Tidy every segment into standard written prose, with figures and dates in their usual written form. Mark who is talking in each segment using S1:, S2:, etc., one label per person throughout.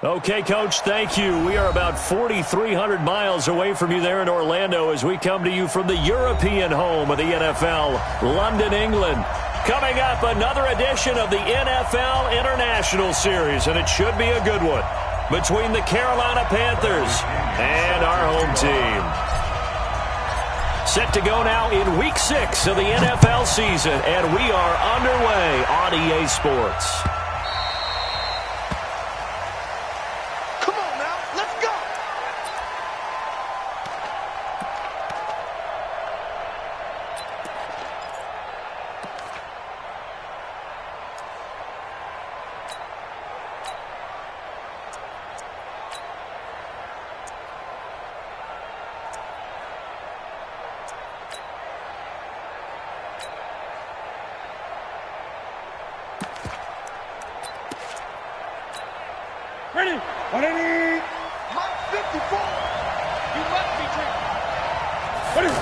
S1: Okay, Coach, thank you. We are about 4,300 miles away from you there in Orlando as we come to you from the European home of the NFL, London, England. Coming up, another edition of the NFL International Series, and it should be a good one, between the Carolina Panthers and our home team. Set to go now in Week 6 of the NFL season, and we are underway on EA Sports.
S2: Ready? Ready? Mike 54. You must be trained. Ready?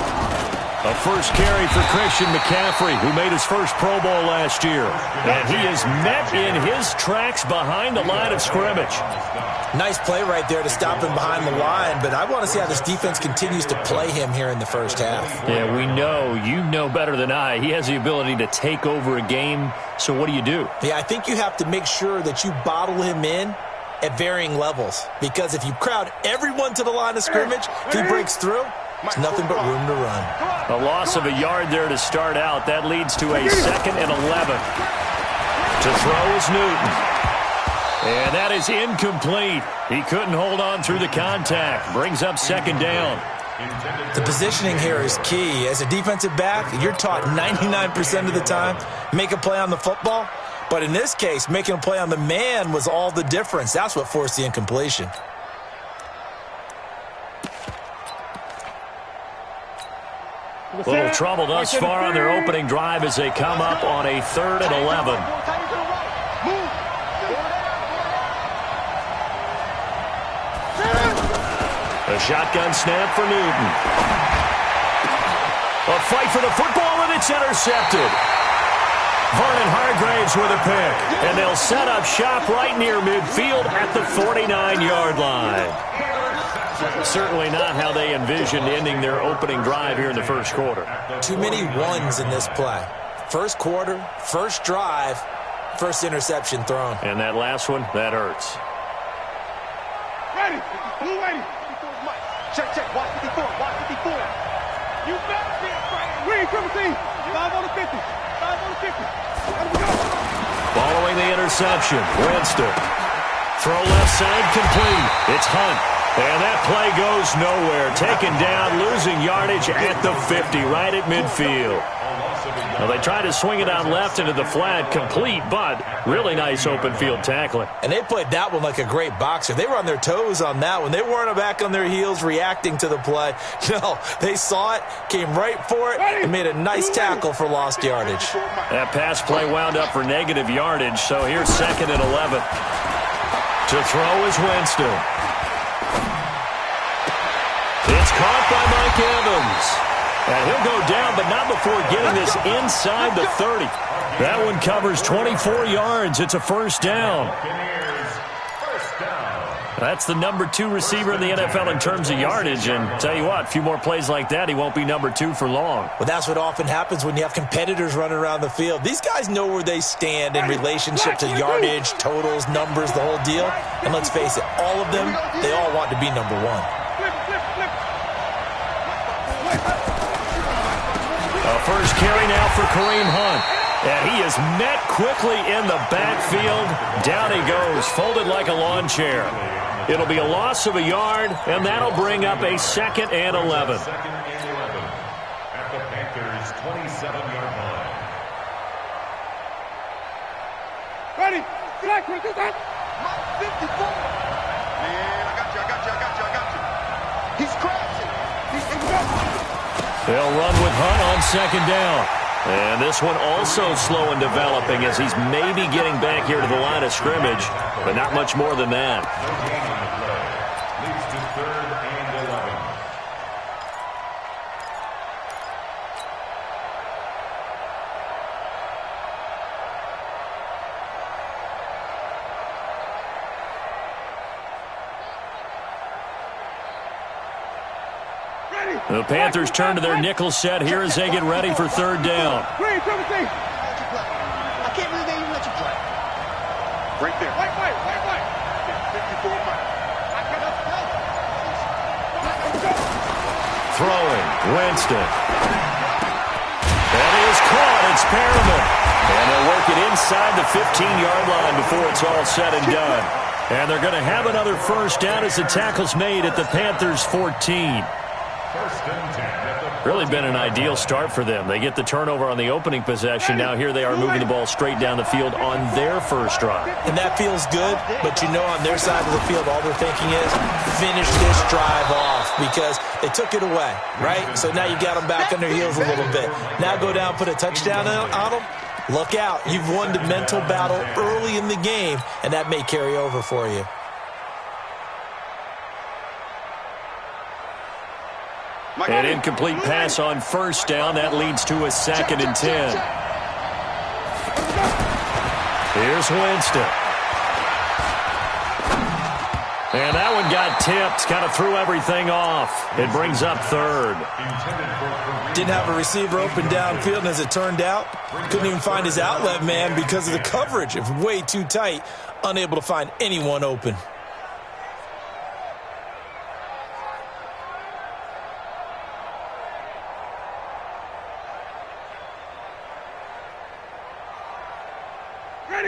S1: A first carry for Christian McCaffrey, who made his first Pro Bowl last year. And he is met in his tracks behind the line of scrimmage.
S3: Nice play right there to stop him behind the line, but I want to see how this defense continues to play him here in the first half.
S1: Yeah, we know. You know better than I. He has the ability to take over a game, so what do you do?
S3: Yeah, I think you have to make sure that you bottle him in at varying levels, because if you crowd everyone to the line of scrimmage, if he breaks through, it's nothing but room to run.
S1: A loss of a yard there to start out. That leads to a 2nd and 11. To throw is Newton. And that is incomplete. He couldn't hold on through the contact. Brings up 2nd down.
S3: The positioning here is key. As a defensive back, you're taught 99% of the time, make a play on the football. But in this case, making a play on the man was all the difference. That's what forced the incompletion.
S1: A little trouble thus far on their opening drive as they come up on a 3rd and 11. A shotgun snap for Newton. A fight for the football, and it's intercepted. Vernon Hargreaves with a pick, and they'll set up shop right near midfield at the 49-yard line. Certainly not how they envisioned ending their opening drive here in the first quarter.
S3: Too many ones in this play. First quarter, first drive, first interception thrown.
S1: And that last one, that hurts.
S2: Ready? Blue ready? Check, check. Watch 54. Watch 54. You better be afraid. Read, triple T. 5 on the 50. 5 on the 50. Let we go.
S1: Following the interception, Winston. Throw left side complete. It's Hunt. And that play goes nowhere. Taken down, losing yardage at the 50, right at midfield. Well, they tried to swing it out left into the flat, complete, but really nice open field tackling.
S3: And they played that one like a great boxer. They were on their toes on that one. They weren't back on their heels reacting to the play. No, they saw it, came right for it, and made a nice tackle for lost yardage.
S1: That pass play wound up for negative yardage, so here's 2nd and 11. To throw is Winston. It's caught by Mike Evans. And he'll go down, but not before getting this inside the 30. That one covers 24 yards. It's a first down. That's the number 2 receiver in the NFL in terms of yardage. And tell you what, a few more plays like that, he won't be number 2 for long.
S3: Well, that's what often happens when you have competitors running around the field. These guys know where they stand in relationship to yardage, totals, numbers, the whole deal. And let's face it, all of them, they all want to be number 1.
S1: A first carry now for Kareem Hunt. And he is met quickly in the backfield. Down he goes, folded like a lawn chair. It'll be a loss of a yard, and that'll bring up a 2nd and 11.
S4: At the Panthers' 27-yard line.
S2: Ready? Black, what is that? 54. Man, I got you. He's crashing.
S1: They'll run with Hunt on 2nd down. And this one also slow in developing as he's maybe getting back here to the line of scrimmage, but not much more than that.
S4: Leads to 3rd and 11.
S1: The Panthers turn to their nickel set here as they get ready for third down.
S2: I can't believe they even let you play. Right there. White. 54 Mike. I cannot tell.
S1: Throwing, Winston. And he is caught. It's Perriman. And they'll work it inside the 15-yard line before it's all said and done. And they're going to have another first down as the tackle's made at the Panthers' 14. Really been an ideal start for them. They get the turnover on the opening possession. Now here they are moving the ball straight down the field on their first drive.
S3: And that feels good, but you know on their side of the field all they're thinking is finish this drive off because they took it away, right? So now you got them back on their heels a little bit. Now go down, put a touchdown on them. Look out. You've won the mental battle early in the game, and that may carry over for you.
S1: An incomplete pass on first down. That leads to a 2nd and 10. Here's Winston. And that one got tipped. Kind of threw everything off. It brings up third.
S3: Didn't have a receiver open downfield, and as it turned out, couldn't even find his outlet man because of the coverage. It was way too tight. Unable to find anyone open.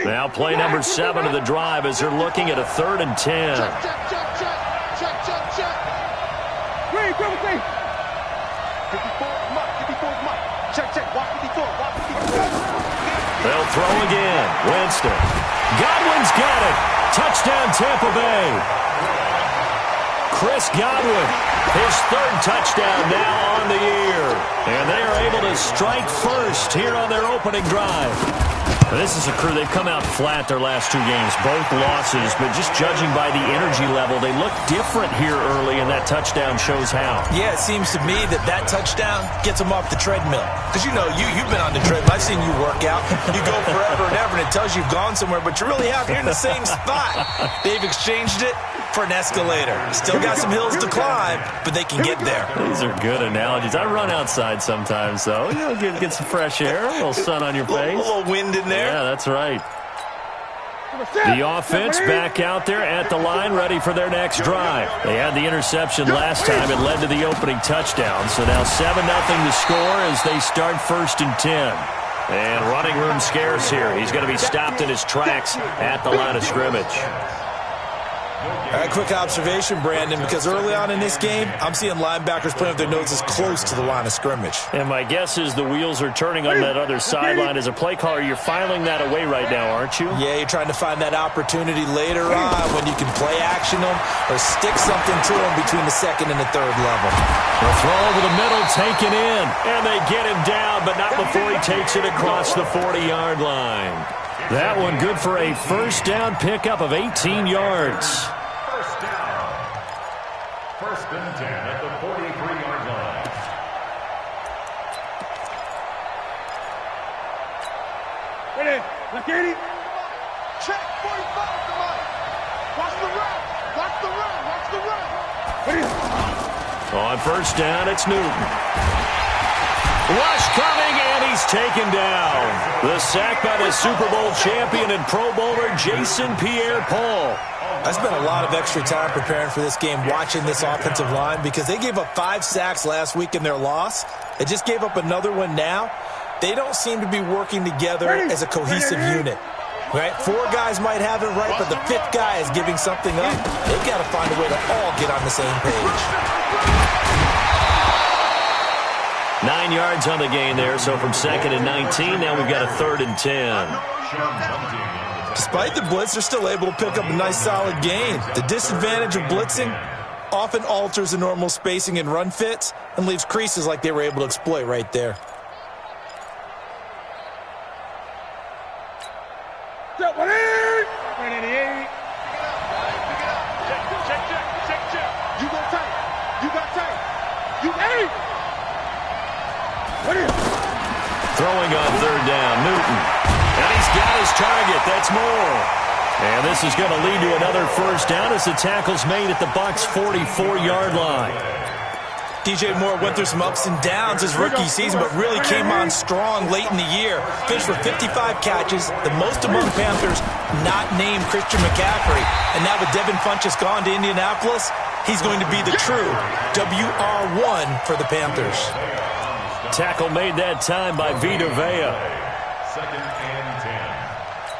S1: Now play number 7 of the drive as they're looking at a 3rd and 10.
S2: Check. Green, 54 Mike. Check. Watch 54.
S1: They'll throw again. Winston. Godwin's got it. Touchdown, Tampa Bay. Chris Godwin, his 3rd touchdown now on the year. And they are able to strike first here on their opening drive. This is a crew, they've come out flat their last 2 games, both losses, but just judging by the energy level, they look different here early, and that touchdown shows how.
S3: Yeah, it seems to me that touchdown gets them off the treadmill. Because, you know, you've been on the treadmill. I've seen you work out. You go forever and ever, and it tells you you've gone somewhere, but you're really out here in the same spot. They've exchanged it for an escalator. Still got some hills to climb, but they can get there.
S1: These are good analogies. I run outside sometimes, though. You know, get some fresh air, a little sun on your face.
S3: A little wind in there.
S1: Yeah, that's right. The offense back out there at the line, ready for their next drive. They had the interception last time. It led to the opening touchdown. So now 7-0 to score as they start 1st and 10. And running room scarce here. He's going to be stopped in his tracks at the line of scrimmage.
S3: A quick observation, Brandon, because early on in this game, I'm seeing linebackers playing with their noses close to the line of scrimmage.
S1: And my guess is the wheels are turning on that other sideline. As a play caller, you're filing that away right now, aren't you?
S3: Yeah, you're trying to find that opportunity later on when you can play action them or stick something to them between the 2nd and the 3rd level.
S1: The throw over the middle, taken in, and they get him down, but not before he takes it across the 40-yard line. That one good for a first down pickup of 18 yards.
S4: First down. 1st and 10 at the 43-yard line.
S2: Ready? Lakini. Check 45 to Mike. Watch the run. Ready?
S1: On first down, it's Newton. Rush coming, and he's taken down. The sack by the Super Bowl champion and Pro Bowler Jason Pierre-Paul.
S3: I spent a lot of extra time preparing for this game watching this offensive line because they gave up 5 sacks last week in their loss. They just gave up another one now. They don't seem to be working together as a cohesive unit. Right? 4 guys might have it right, but the 5th guy is giving something up. They've got to find a way to all get on the same page.
S1: 9 yards on the gain there, so from 2nd and 19, now we've got a 3rd and 10.
S3: Despite the blitz, they're still able to pick up a nice solid gain. The disadvantage of blitzing often alters the normal spacing and run fits and leaves creases like they were able to exploit right there.
S2: Check. You got tight. You ain't.
S1: Throwing on 3rd down, Newton. And he's got his target. That's Moore. And this is going to lead to another first down as the tackle's made at the Bucs' 44-yard line.
S3: DJ Moore went through some ups and downs his rookie season, but really came on strong late in the year. Finished with 55 catches, the most among Panthers not named Christian McCaffrey. And now with Devin Funchess gone to Indianapolis, he's going to be the true WR1 for the Panthers.
S1: Tackle made that time by Vita Vea.
S4: Second and 10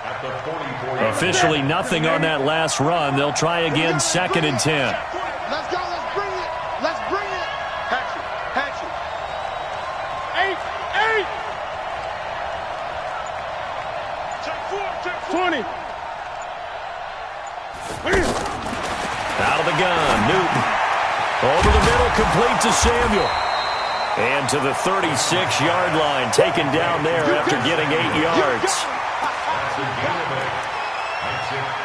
S4: at the 44.
S1: Officially nothing on that last run. They'll try again, second and 10.
S2: Let's go. Let's bring it. Let's bring it. Hatchet. 8. 20.
S1: Out of the gun, Newton. Over the middle, complete to Samuel. And to the 36-yard line, taken down there after getting 8 yards.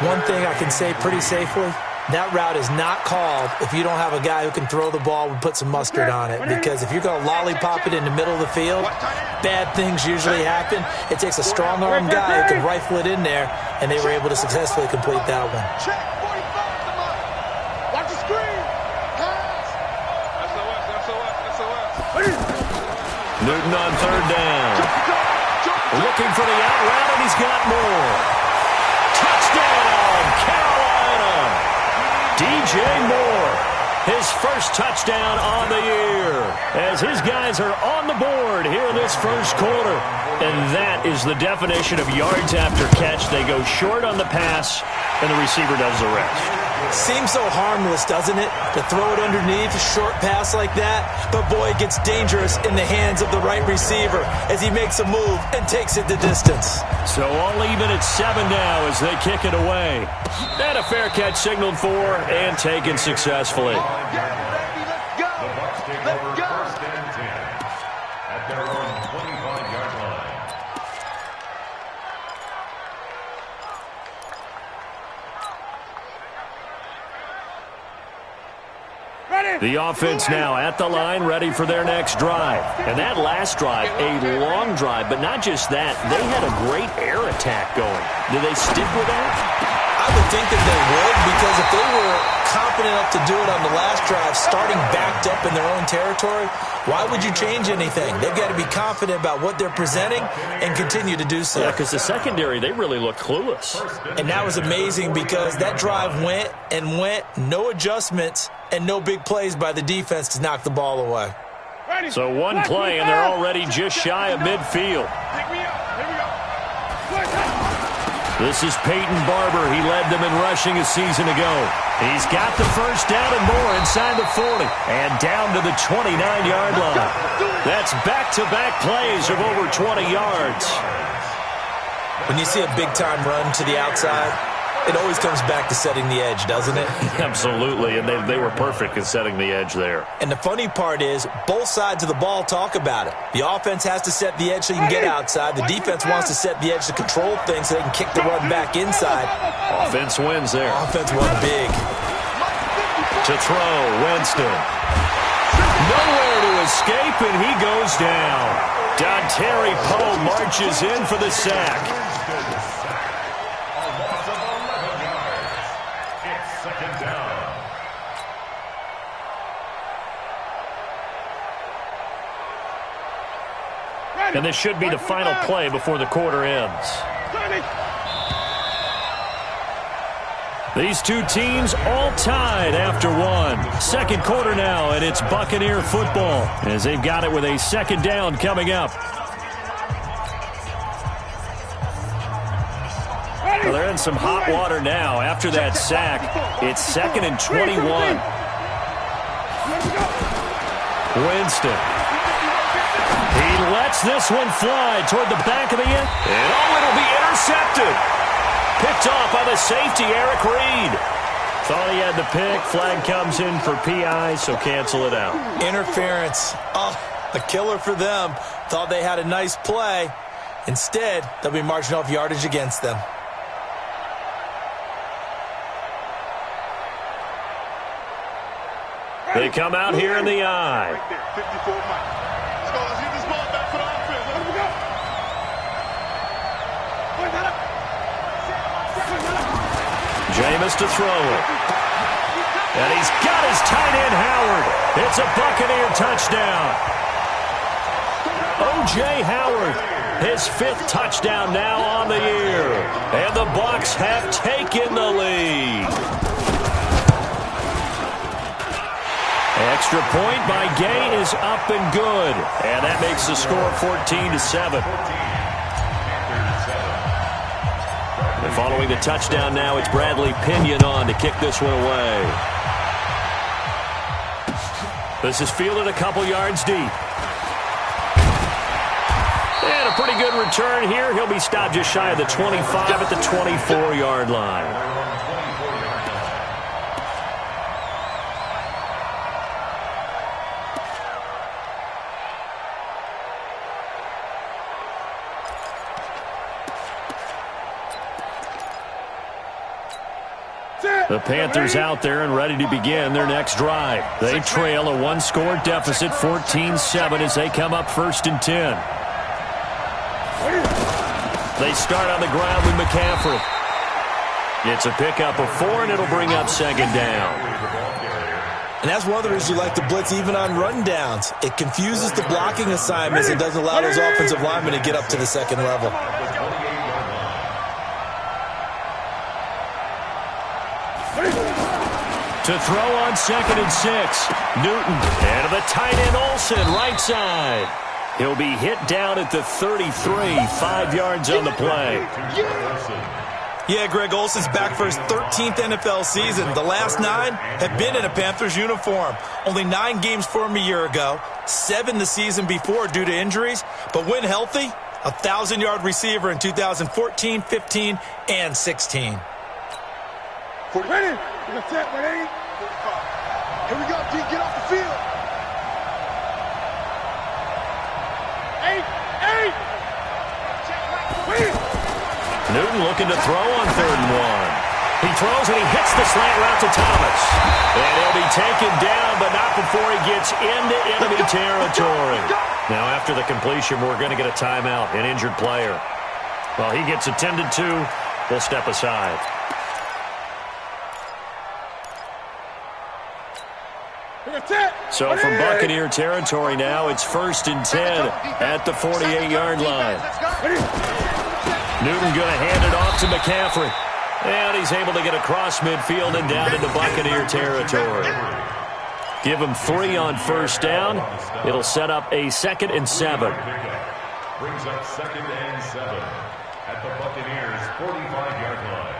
S3: One thing I can say pretty safely, that route is not called if you don't have a guy who can throw the ball and put some mustard on it. Because if you're going to lollipop it in the middle of the field, bad things usually happen. It takes a strong-arm guy who can rifle it in there, and they were able to successfully complete that one.
S2: Check 45. Watch the screen. Pass. SOS.
S1: Newton on third down. Looking for the out route, and he's got more. Touchdown, Carolina. DJ Moore, his first touchdown on the year, as his guys are on the board here in this first quarter. And that is the definition of yards after catch. They go short on the pass, and the receiver does the rest.
S3: Seems so harmless, doesn't it, to throw it underneath a short pass like that? But boy, it gets dangerous in the hands of the right receiver as he makes a move and takes it the distance.
S1: So all even at 7 now as they kick it away. And a fair catch signaled for and taken successfully.
S4: The Bucs take over first and 10 at their own 25-yard line.
S1: The offense now at the line, ready for their next drive. And that last drive, a long drive, but not just that. They had a great air attack going. Do they stick with that?
S3: I would think that they would, because if they were confident enough to do it on the last drive, starting backed up in their own territory, why would you change anything? They've got to be confident about what they're presenting and continue to do so.
S1: Yeah, because the secondary, they really look clueless.
S3: And that was amazing because that drive went and went, no adjustments, and no big plays by the defense to knock the ball away.
S1: So one play, and they're already just shy of midfield.
S2: Pick me up. Here we go.
S1: This is Peyton Barber. He led them in rushing a season ago. He's got the first down and more inside the 40 and down to the 29-yard line. That's back-to-back plays of over 20 yards.
S3: When you see a big-time run to the outside, it always comes back to setting the edge, doesn't it?
S1: Absolutely, and they were perfect in setting the edge there.
S3: And the funny part is, both sides of the ball talk about it. The offense has to set the edge so you can get outside. The defense wants to set the edge to control things so they can kick the run back inside.
S1: Offense wins there.
S3: Offense won big.
S1: To throw, Winston. Nowhere to escape, and he goes down. Dontari Poe marches in for the sack. And this should be the final play before the quarter ends. These two teams all tied after one. Second quarter now, and it's Buccaneer football as they've got it with a second down coming up. Well, they're in some hot water now after that sack. It's 2nd and 21. Winston. He lets this one fly toward the back of the end. And it'll be intercepted. Picked off by the safety, Eric Reed. Thought he had the pick. Flag comes in for PI, so cancel it out.
S3: Interference. Oh, a killer for them. Thought they had a nice play. Instead, they'll be marching off yardage against them.
S1: They come out here in the eye.
S2: 54 Mike. Let's go. Let's get this ball back for the offense. Let him go.
S1: Jameis to throw it. And he's got his tight end, Howard. It's a Buccaneer touchdown. O.J. Howard, his 5th touchdown now on the year. And the Bucs have taken the lead. Extra point by Gay is up and good. And that makes the score 14-7. And following the touchdown now, it's Bradley Pinion on to kick this one away. This is fielded a couple yards deep. And a pretty good return here. He'll be stopped just shy of the 25 at the 24-yard line. The Panthers out there and ready to begin their next drive. They trail a 1-score deficit, 14-7, as they come up 1st and 10. They start on the ground with McCaffrey. It's a pickup of 4, and it'll bring up 2nd down.
S3: And that's one of the reasons you like to blitz even on rundowns. It confuses the blocking assignments and doesn't allow those offensive linemen to get up to the 2nd level.
S1: To throw on 2nd and 6. Newton. And the tight end Olsen, right side. He'll be hit down at the 33, 5 yards on the play.
S3: Yeah, Greg Olsen's back for his 13th NFL season. The last 9 have been in a Panthers uniform. Only 9 games for him a year ago, 7 the season before due to injuries. But when healthy, a 1,000-yard receiver in 2014, 15, and 16.
S2: Ready? Set, ready? Here we go, D. Get off the field. 8.
S1: Newton looking to throw on 3rd and 1. He throws and he hits the slant route to Thomas. And he'll be taken down, but not before he gets into enemy territory. Now, after the completion, we're going to get a timeout, an injured player. While he gets attended to, we'll step aside. So from Buccaneer territory now, it's 1st and 10 at the 48-yard line. Newton going to hand it off to McCaffrey. And he's able to get across midfield and down into Buccaneer territory. Give him 3 on 1st down. It'll set up a 2nd and 7.
S4: Brings up 2nd and 7 at the Buccaneers' 45-yard line.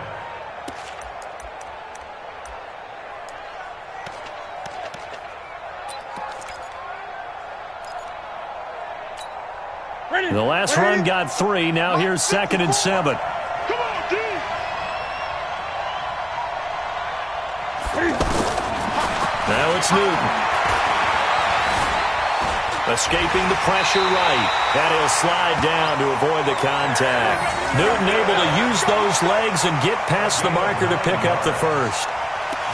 S1: The last run got 3. Now here's 2nd and 7. Now it's Newton. Escaping the pressure right. And he'll slide down to avoid the contact. Newton able to use those legs and get past the marker to pick up the 1st.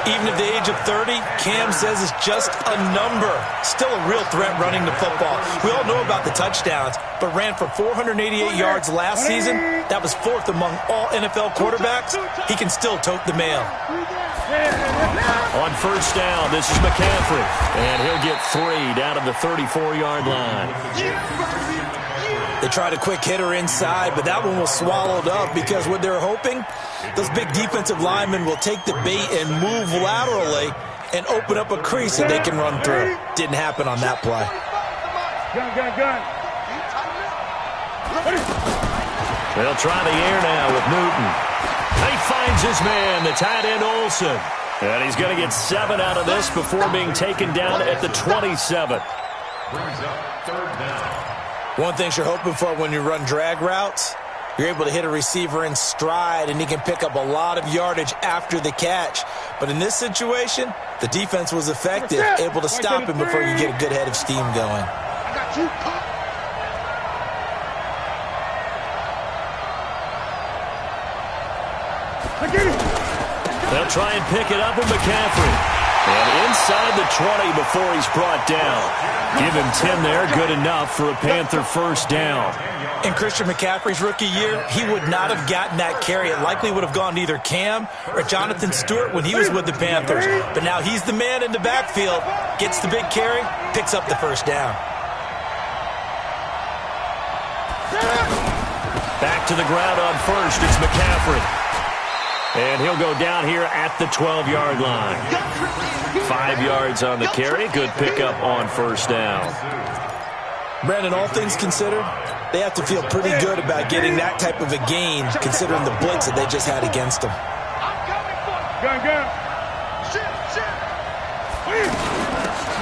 S3: Even at the age of 30, Cam says it's just a number. Still a real threat running the football. We all know about the touchdowns, but ran for 488 yards last season. That was 4th among all NFL quarterbacks. He can still tote the mail.
S1: On 1st down, this is McCaffrey. And he'll get 3 down to the 34-yard line.
S3: They tried a quick hitter inside, but that one was swallowed up because what they're hoping, those big defensive linemen will take the bait and move laterally and open up a crease that they can run through. Didn't happen on that play.
S2: Gun.
S1: They'll try the air now with Newton. He finds his man, the tight end Olsen. And he's going to get 7 out of this before being taken down at the 27.
S4: Brings up 3rd down.
S3: One thing you're hoping for when you run drag routes, you're able to hit a receiver in stride, and he can pick up a lot of yardage after the catch. But in this situation, the defense was effective, able to stop him before you get a good head of steam going.
S2: I got you.
S1: They'll try and pick it up with McCaffrey. And inside the 20 before he's brought down. Give him 10 there, good enough for a Panther first down.
S3: In Christian McCaffrey's rookie year, he would not have gotten that carry. It likely would have gone to either Cam or Jonathan Stewart when he was with the Panthers. But now he's the man in the backfield, gets the big carry, picks up the first down.
S1: Back to the ground on first, it's McCaffrey. And he'll go down here at the 12-yard line. 5 yards on the carry, good pickup on first down.
S3: Brandon, all things considered, they have to feel pretty good about getting that type of a gain considering the blitz that they just had against them.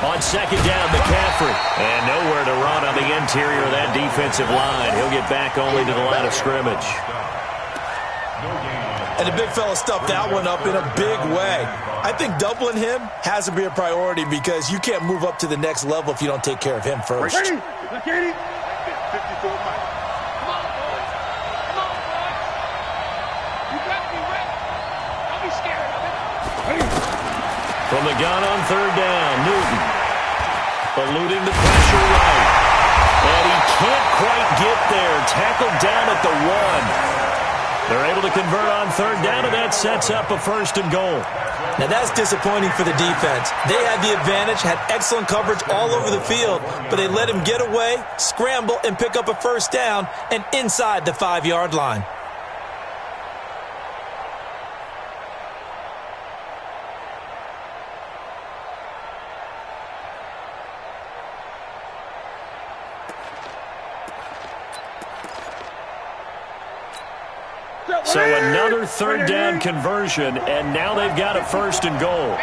S1: On second down, McCaffrey. And nowhere to run on the interior of that defensive line. He'll get back only to the line of scrimmage.
S3: And the big fella stuffed that one up in a big way. I think doubling him has to be a priority because you can't move up to the next level if you don't take care of him first.
S2: 54 Mike. Come on, boys. Come on, boys. You got to be ready. Don't be scared of it.
S1: From the gun on third down, Newton. Eluding the pressure right. And he can't quite get there. Tackled down at the 1. They're able to convert on third down, and that sets up a first and goal.
S3: Now that's disappointing for the defense. They had the advantage, had excellent coverage all over the field, but they let him get away, scramble, and pick up a first down, and inside the 5-yard line.
S1: So another third down conversion, and now they've got a first and goal.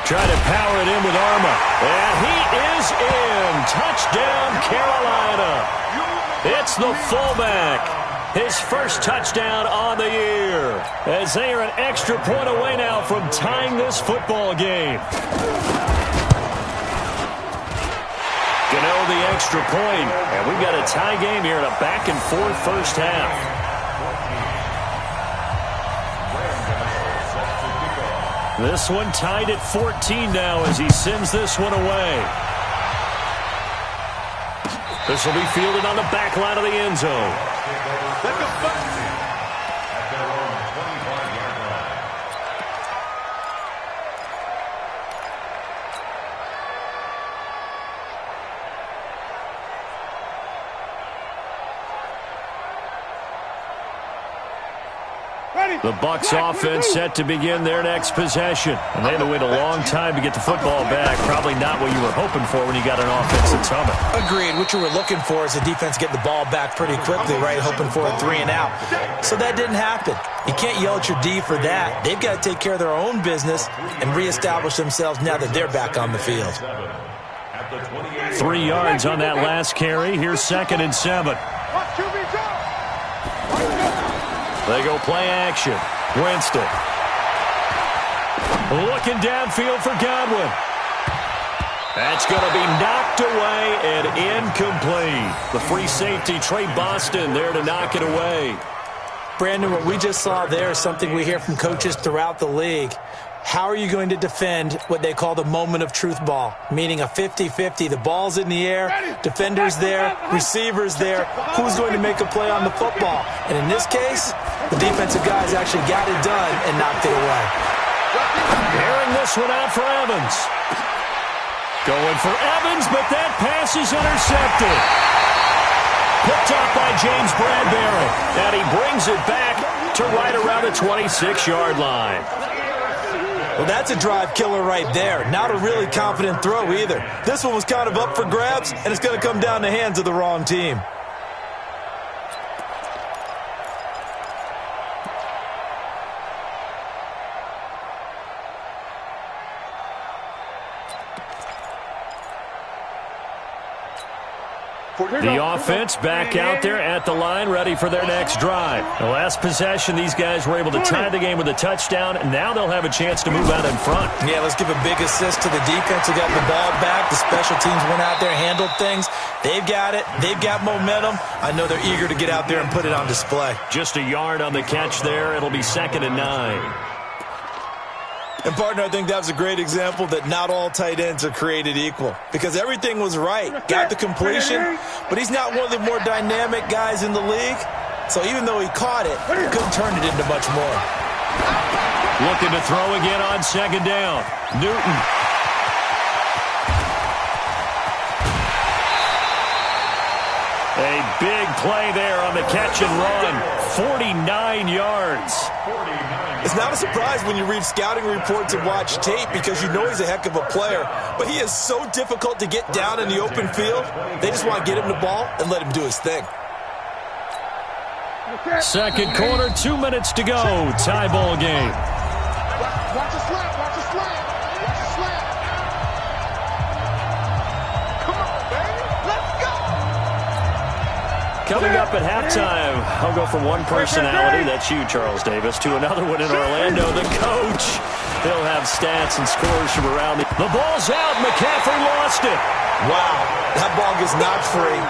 S1: Try to power it in with Arma. And he is in. Touchdown, Carolina. It's the fullback. His first touchdown on the year. As they are an extra point away now from tying this football game. Gano the extra point, and we've got a tie game here in a back-and-forth first half. This one tied at 14 now as he sends this one away. This will be fielded on the back line of the end zone. The Bucs offense set to begin their next possession. And they had to wait a long time to get the football back. Probably not what you were hoping for when you got an offense that's humming.
S3: Agreed. What you were looking for is the defense get the ball back pretty quickly, right? Hoping for a 3 and out. So that didn't happen. You can't yell at your D for that. They've got to take care of their own business and reestablish themselves now that they're back on the field.
S1: 3 yards on that last carry. Here's 2nd and 7. They go play action. Winston. Looking downfield for Godwin. That's going to be knocked away and incomplete. The free safety, Trey Boston, there to knock it away.
S3: Brandon, what we just saw there is something we hear from coaches throughout the league. How are you going to defend what they call the moment of truth ball, meaning a 50-50? The ball's in the air, defenders there, receivers there. Who's going to make a play on the football? And in this case, the defensive guys actually got it done and knocked it away.
S1: Airing this one out for Evans. Going for Evans, but that pass is intercepted. Picked up by James Bradbury. And he brings it back to right around the 26-yard line.
S3: Well, that's a drive killer right there. Not a really confident throw either. This one was kind of up for grabs, and it's going to come down the hands of the wrong team.
S1: The offense back out there at the line, ready for their next drive. The last possession, these guys were able to tie the game with a touchdown, and now they'll have a chance to move out in front.
S3: Yeah, let's give a big assist to the defense who got the ball back. The special teams went out there, handled things. They've got it. They've got momentum. I know they're eager to get out there and put it on display.
S1: Just a yard on the catch there. It'll be 2nd and 9.
S3: And, partner, I think that was a great example that not all tight ends are created equal because everything was right. Got the completion, but he's not one of the more dynamic guys in the league. So even though he caught it, he couldn't turn it into much more.
S1: Looking to throw again on second down. Newton. A big play there on the catch and run. 49 yards.
S3: It's not a surprise when you read scouting reports and watch tape because you know he's a heck of a player. But he is so difficult to get down in the open field. They just want to get him the ball and let him do his thing.
S1: Second quarter, 2 minutes to go. Tie ball game.
S2: Watch a slap, watch a slap, watch a slap. Come on, baby, let's go.
S1: Coming up at halftime, I'll go from one personality, that's you, Charles Davis, to another one in Orlando, the coach. He'll have stats and scores from around the ball's out. McCaffrey lost it.
S3: Wow, that ball gets knocked free,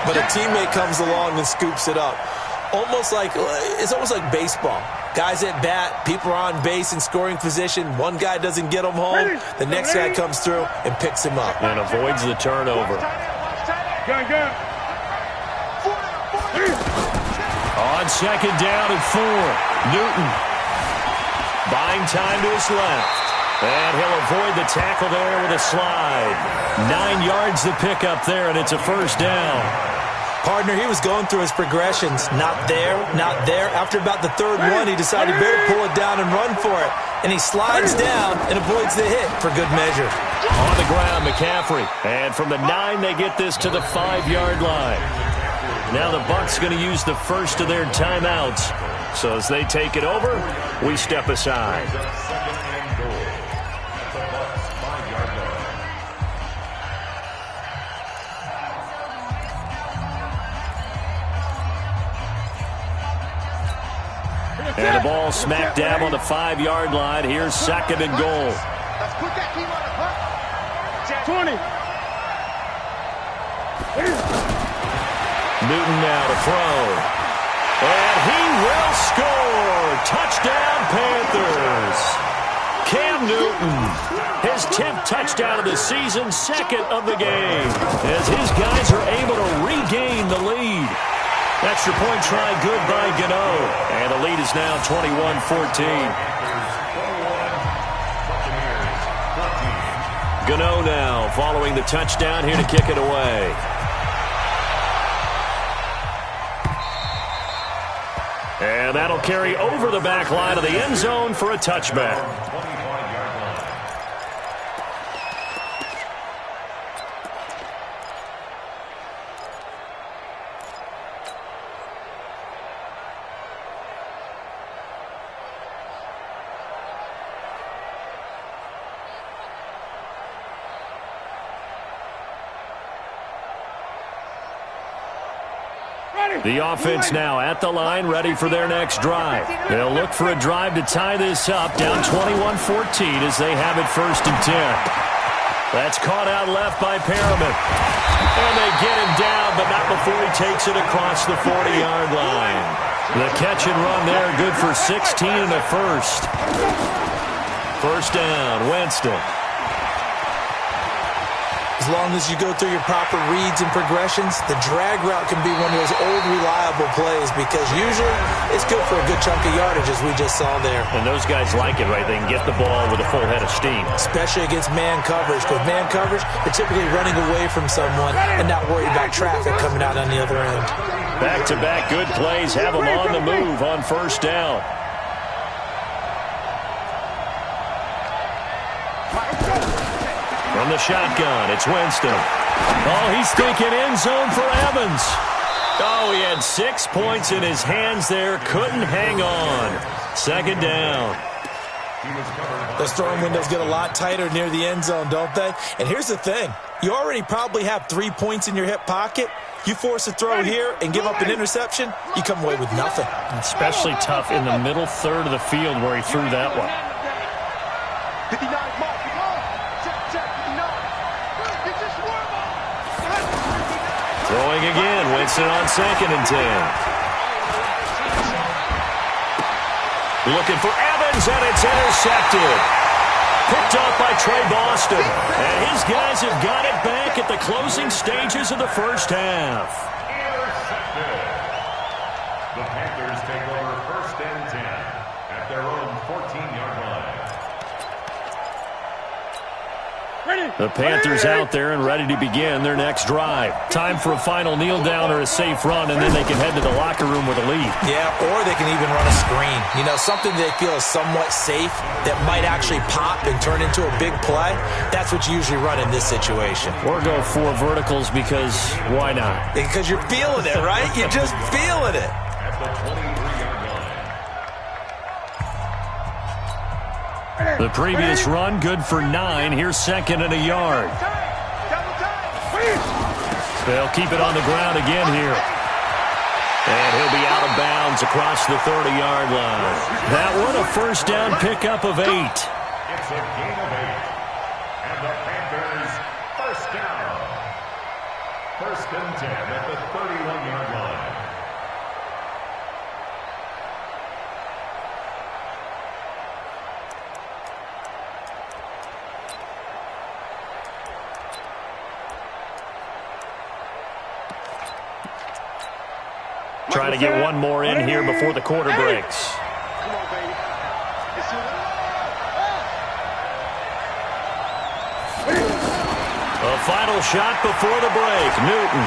S3: but a teammate comes along and scoops it up. It's almost like baseball. Guys at bat, people are on base in scoring position. One guy doesn't get him home. The next guy comes through and picks him up.
S1: And avoids the turnover.
S2: Gun.
S1: On second down and 4. Newton. Buying time to his left. And he'll avoid the tackle there with a slide. 9 yards the pickup there, and it's a first down.
S3: Partner, he was going through his progressions. Not there, not there. After about the third one, he decided he better pull it down and run for it. And he slides down and avoids the hit for good measure.
S1: On the ground, McCaffrey. And from the 9, they get this to the 5-yard line. Now the Bucs going to use the first of their timeouts. So as they take it over, we step aside. And the ball smack dab on the 5-yard line. Here's second and goal.
S2: Let's put that team on the punt. 20.
S1: Newton now to throw. And he will score. Touchdown, Panthers. Cam Newton, his 10th touchdown of the season, second of the game, as his guys are able to regain the lead. Extra point try good by Gano. And the lead is now 21-14. Gano now following the touchdown here to kick it away. And that'll carry over the back line of the end zone for a touchback. The offense now at the line, ready for their next drive. They'll look for a drive to tie this up, down 21-14 as they have it 1st and 10. That's caught out left by Perriman. And they get him down, but not before he takes it across the 40-yard line. The catch and run there, good for 16 and a first. First down, Winston.
S3: As long as you go through your proper reads and progressions, the drag route can be one of those old reliable plays because usually it's good for a good chunk of yardage as we just saw there.
S1: And those guys like it, right? They can get the ball with a full head of steam.
S3: Especially against man coverage. Because man coverage, they're typically running away from someone and not worried about traffic coming out on the other end.
S1: Back-to-back good plays have them on the move on first down. From the shotgun, it's Winston. Oh, he's thinking end zone for Evans. Oh, he had 6 points in his hands there. Couldn't hang on. Second down.
S3: Those throwing windows get a lot tighter near the end zone, don't they? And here's the thing. You already probably have 3 points in your hip pocket. You force a throw here and give up an interception, you come away with nothing.
S1: Especially tough in the middle third of the field where he threw that one.
S2: 59 mark.
S1: Throwing again, Winston on 2nd and 10. Looking for Evans, and it's intercepted. Picked off by Trey Boston. And his guys have got it back at the closing stages of the first half.
S4: Intercepted. The Panthers take over 1st and 10 at their own 14-yard line.
S1: The Panthers out there and ready to begin their next drive. Time for a final kneel down or a safe run, and then they can head to the locker room with a lead.
S3: Yeah, or they can even run a screen. You know, something they feel is somewhat safe that might actually pop and turn into a big play. That's what you usually run in this situation.
S1: Or go 4 verticals because why not?
S3: Because you're feeling it, right? You're just feeling it.
S4: At the 23-yard line.
S1: The previous run, good for 9. Here's 2nd and a yard. They'll keep it on the ground again here. And he'll be out of bounds across the 30-yard line. That one, a first down pickup of 8.
S4: It's a gain of 8. And the Panthers, first down. 1st and 10 at the 31-yard line.
S1: Trying to get one more in here before the quarter breaks.
S2: Come on, baby.
S1: A final shot before the break. Newton.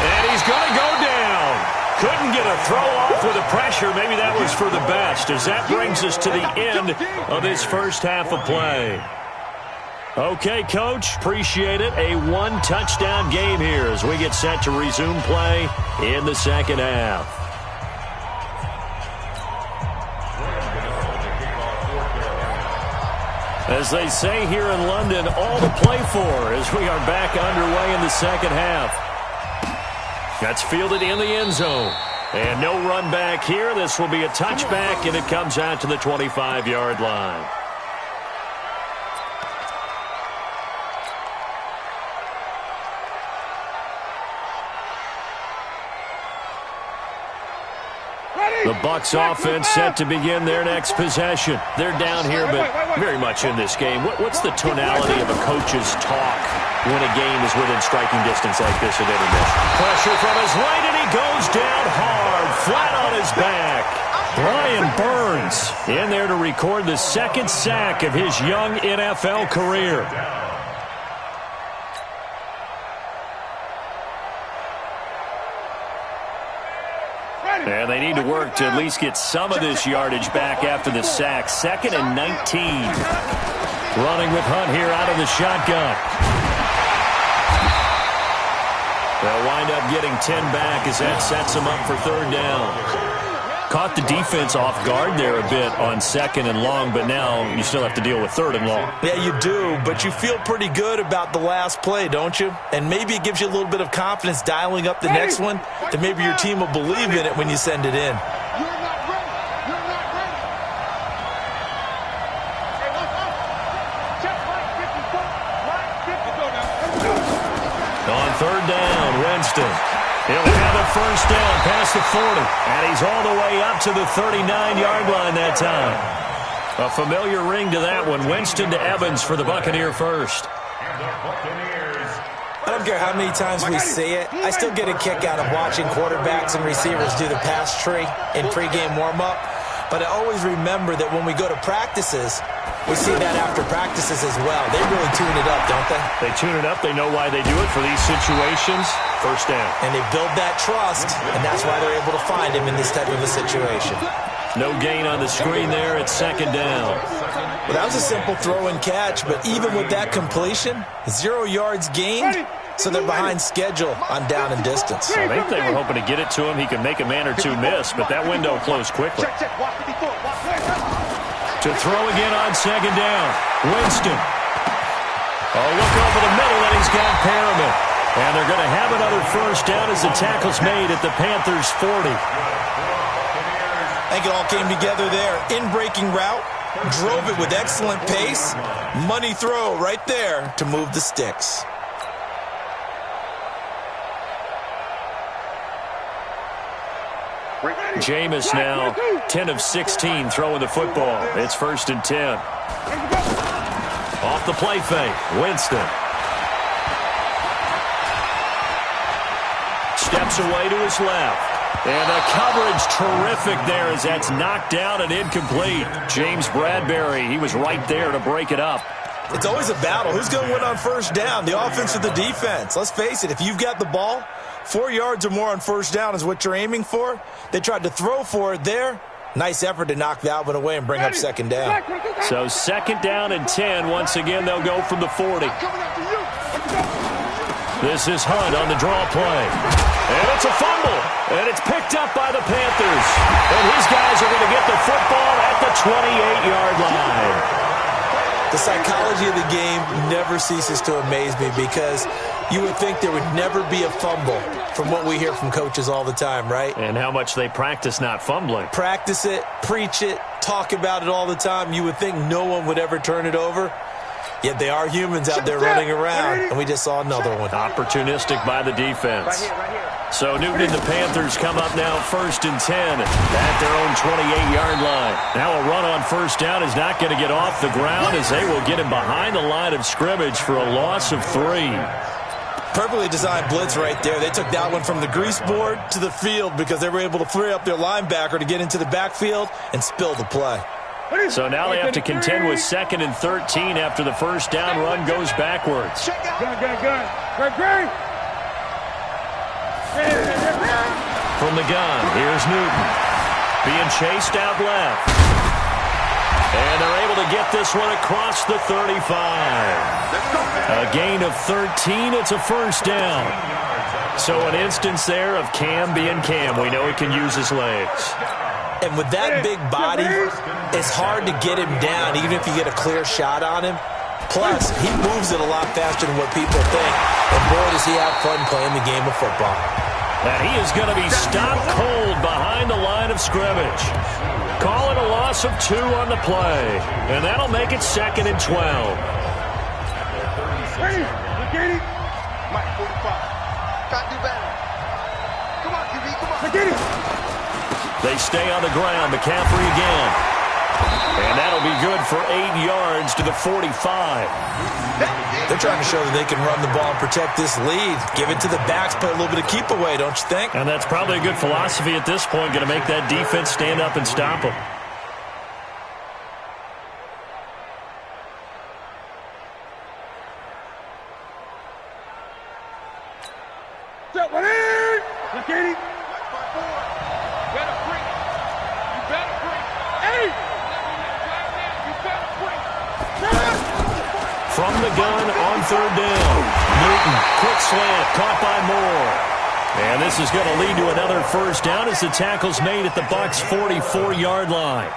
S1: And he's going to go down. Couldn't get a throw off with the pressure. Maybe that was for the best, as that brings us to the end of this first half of play. Okay, Coach, appreciate it. A 1-touchdown game here as we get set to resume play in the second half. As they say here in London, all to play for as we are back underway in the second half. That's fielded in the end zone. And no run back here. This will be a touchback, and it comes out to the 25-yard line. The Bucs offense set to begin their next possession. They're down here, but very much in this game. What's the tonality of a coach's talk when a game is within striking distance like this at intermission? Pressure from his right, and he goes down hard, flat on his back. Brian Burns in there to record the 2nd sack of his young NFL career. And they need to work to at least get some of this yardage back after the sack. 2nd and 19. Running with Hunt here out of the shotgun. They'll wind up getting 10 back as that sets them up for 3rd down. Caught the defense off guard there a bit on 2nd and long, but now you still have to deal with 3rd and long.
S3: Yeah, you do, but you feel pretty good about the last play, don't you? And maybe it gives you a little bit of confidence dialing up the next one, that maybe your team will believe in it when you send it in.
S2: You're not ready. You're not ready. Hey, what's up? Check Mike 54. Mike 50. Go now.
S1: On 3rd down, Winston. He'll have it first down past the 40. And he's all the way up to the 39-yard line that time. A familiar ring to that one. Winston to Evans for the Buccaneer first.
S4: And the Buccaneers.
S3: I don't care how many times we see it. I still get a kick out of watching quarterbacks and receivers do the pass tree in pregame warm-up. But I always remember that when we go to practices, we see that after practices as well. They really tune it up, don't they?
S1: They tune it up. They know why they do it for these situations. First down.
S3: And they build that trust, and that's why they're able to find him in this type of a situation.
S1: No gain on the screen there at 2nd down.
S3: Well, that was a simple throw and catch, but even with that completion, 0 yards gained, so they're behind schedule on down and distance.
S1: I think they were hoping to get it to him. He could make a man or two miss, but that window closed quickly.
S2: Check. Watch 54. Watch.
S1: To throw again on 2nd down. Winston. Oh, look over the middle, and he's got Perriman. And they're going to have another first down as the tackle's made at the Panthers' 40.
S3: I think it all came together there. In-breaking route, drove it with excellent pace. Money throw right there to move the sticks.
S2: Ready.
S1: Jameis now 10 of 16 throwing the football. It's 1st and 10. Off the play fake, Winston. Steps away to his left. And the coverage terrific there as that's knocked down and incomplete. James Bradbury, he was right there to break it up.
S3: It's always a battle. Who's going to win on 1st down, the offense or the defense? Let's face it, if you've got the ball, 4 yards or more on 1st down is what you're aiming for. They tried to throw for it there. Nice effort to knock that one away and bring up 2nd down.
S1: So 2nd down and 10. Once again, they'll go from the 40. This is Hunt on the draw play. And it's a fumble. And it's picked up by the Panthers. And his guys are going to get the football at the 28-yard line.
S3: The psychology of the game never ceases to amaze me because you would think there would never be a fumble from what we hear from coaches all the time, right?
S1: And how much they practice not fumbling.
S3: Practice it, preach it, talk about it all the time. You would think no one would ever turn it over. Yet they are humans out there running around, and we just saw another one.
S1: Opportunistic by the defense. So Newton and the Panthers come up now 1st and 10 at their own 28-yard line. Now a run on 1st down is not going to get off the ground as they will get him behind the line of scrimmage for a loss of 3.
S3: Perfectly designed blitz right there. They took that one from the grease board to the field because they were able to free up their linebacker to get into the backfield and spill the play.
S1: So now they have to contend with 2nd and 13 after the 1st down run goes backwards. From the gun, here's Newton. Being chased out left. And they're able to get this one across the 35. A gain of 13. It's a 1st down. So an instance there of Cam being Cam. We know he can use his legs.
S3: And with that big body, it's hard to get him down, even if you get a clear shot on him. Plus, he moves it a lot faster than what people think. And boy, does he have fun playing the game of football.
S1: And he is going to be stopped cold behind the line of scrimmage. Calling a loss of 2 on the play. And that'll make it 2nd and 12.
S2: Ready? Look at it. Mike, 45. Try to do better. Come on, QB, come on. Look at it.
S1: They stay on the ground. McCaffrey again. And that'll be good for 8 yards to the 45.
S3: They're trying to show that they can run the ball and protect this lead. Give it to the backs, play a little bit of keep away, don't you think?
S1: And that's probably a good philosophy at this point, going to make that defense stand up and stop them.
S2: Look at it. Better bring it. You better bring it. Hey! You better bring it.
S1: From the gun on 3rd down. Newton, quick slant, caught by Moore. And this is going to lead to another 1st down as the tackle's made at the Bucs' 44-yard line.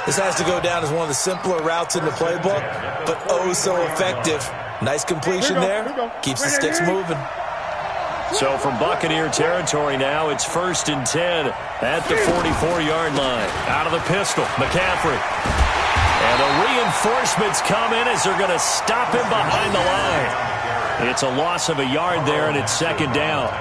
S3: This has to go down as one of the simpler routes in the playbook, but oh so effective. Nice completion there. Keeps the sticks moving.
S1: So from Buccaneer territory now, it's 1st and 10 at the 44-yard line. Out of the pistol, McCaffrey. And the reinforcements come in as they're going to stop him behind the line. It's a loss of a yard there, and it's 2nd down.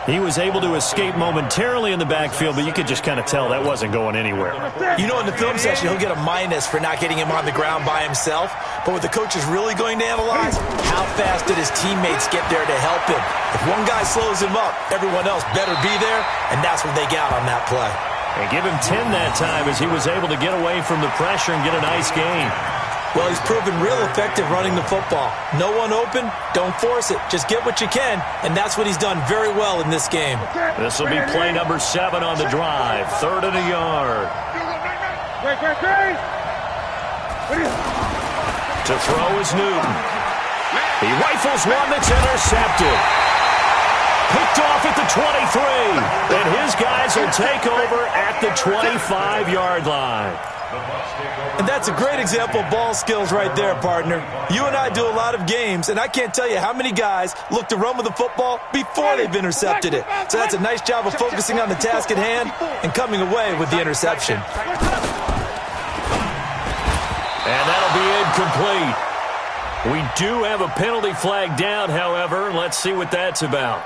S1: He was able to escape momentarily in the backfield, but you could just kind of tell that wasn't going anywhere.
S3: You know, in the film session, he'll get a minus for not getting him on the ground by himself. But what the coach is really going to analyze, how fast did his teammates get there to help him? If one guy slows him up, everyone else better be there, and that's what they got on that play.
S1: And give him 10 that time as he was able to get away from the pressure and get a nice gain.
S3: Well, he's proven real effective running the football. No one open, don't force it. Just get what you can, and that's what he's done very well in this game.
S1: This will be play number 7 on the drive. 3rd and a yard. To throw is Newton. He rifles one that's intercepted. Picked off at the 23. And his guys will take over at the 25-yard line.
S3: And that's a great example of ball skills right there, partner. You and I do a lot of games, and I can't tell you how many guys look to run with the football before they've intercepted it. So that's a nice job of focusing on the task at hand and coming away with the interception.
S1: And that'll be incomplete. We do have a penalty flag down, however. Let's see what that's about.